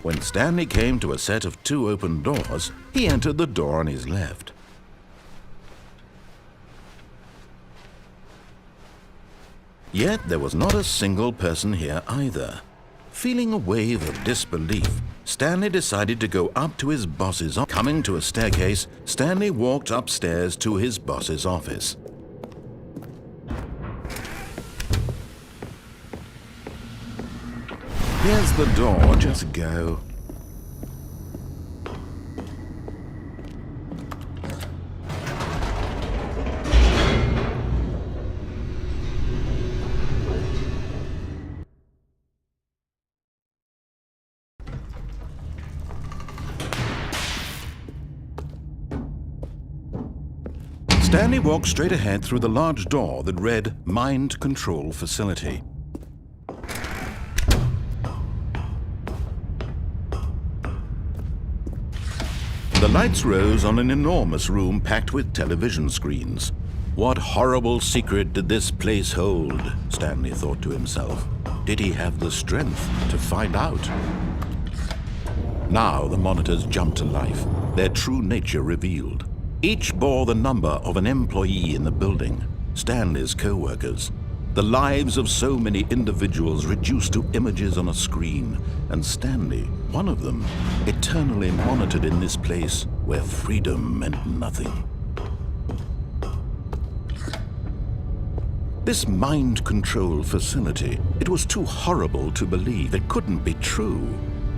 When Stanley came to a set of 2 open doors, he entered the door on his left. Yet there was not a single person here either. Feeling a wave of disbelief, Stanley decided to go up to his boss's office. Coming to a staircase, Stanley walked upstairs to his boss's office. Here's the door, just go. Stanley walked straight ahead through the large door that read Mind Control Facility. The lights rose on an enormous room packed with television screens. What horrible secret did this place hold? Stanley thought to himself. Did he have the strength to find out? Now the monitors jumped to life, their true nature revealed. Each bore the number of an employee in the building, Stanley's co-workers. The lives of so many individuals reduced to images on a screen, and Stanley, one of them, eternally monitored in this place where freedom meant nothing. This mind control facility, it was too horrible to believe. It couldn't be true.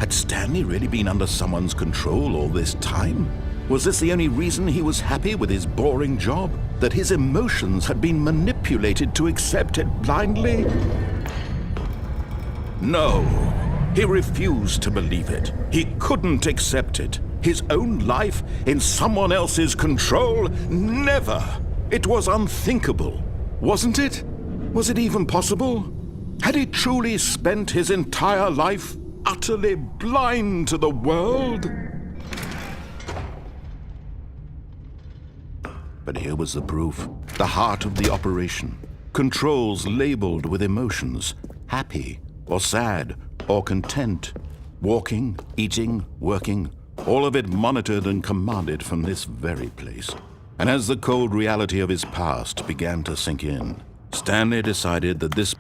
Had Stanley really been under someone's control all this time? Was this the only reason he was happy with his boring job? That his emotions had been manipulated to accept it blindly? No, he refused to believe it. He couldn't accept it. His own life in someone else's control? Never! It was unthinkable, wasn't it? Was it even possible? Had he truly spent his entire life utterly blind to the world? But here was the proof, the heart of the operation. Controls labeled with emotions, happy or sad or content. Walking, eating, working, all of it monitored and commanded from this very place. And as the cold reality of his past began to sink in, Stanley decided that this...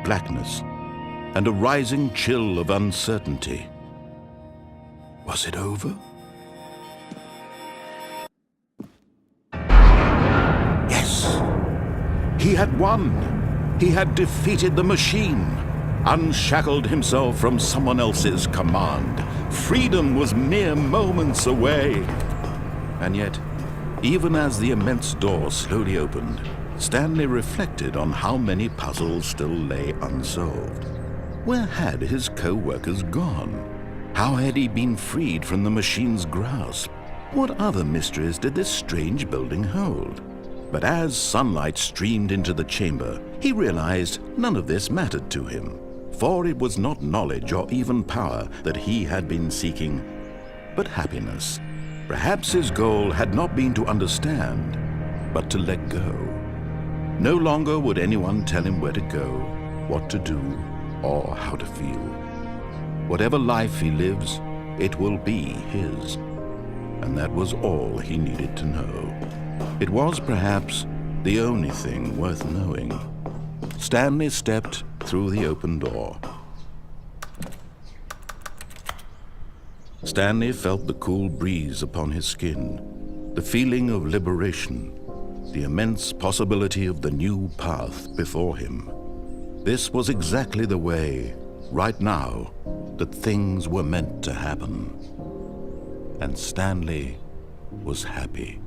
blackness, and a rising chill of uncertainty. Was it over? Yes! He had won! He had defeated the machine, unshackled himself from someone else's command. Freedom was mere moments away. And yet, even as the immense door slowly opened, Stanley reflected on how many puzzles still lay unsolved. Where had his co-workers gone? How had he been freed from the machine's grasp? What other mysteries did this strange building hold? But as sunlight streamed into the chamber, he realized none of this mattered to him, for it was not knowledge or even power that he had been seeking, but happiness. Perhaps his goal had not been to understand, but to let go. No longer would anyone tell him where to go, what to do, or how to feel. Whatever life he lives, it will be his. And that was all he needed to know. It was perhaps the only thing worth knowing. Stanley stepped through the open door. Stanley felt the cool breeze upon his skin, the feeling of liberation, the immense possibility of the new path before him. This was exactly the way, right now, that things were meant to happen. And Stanley was happy.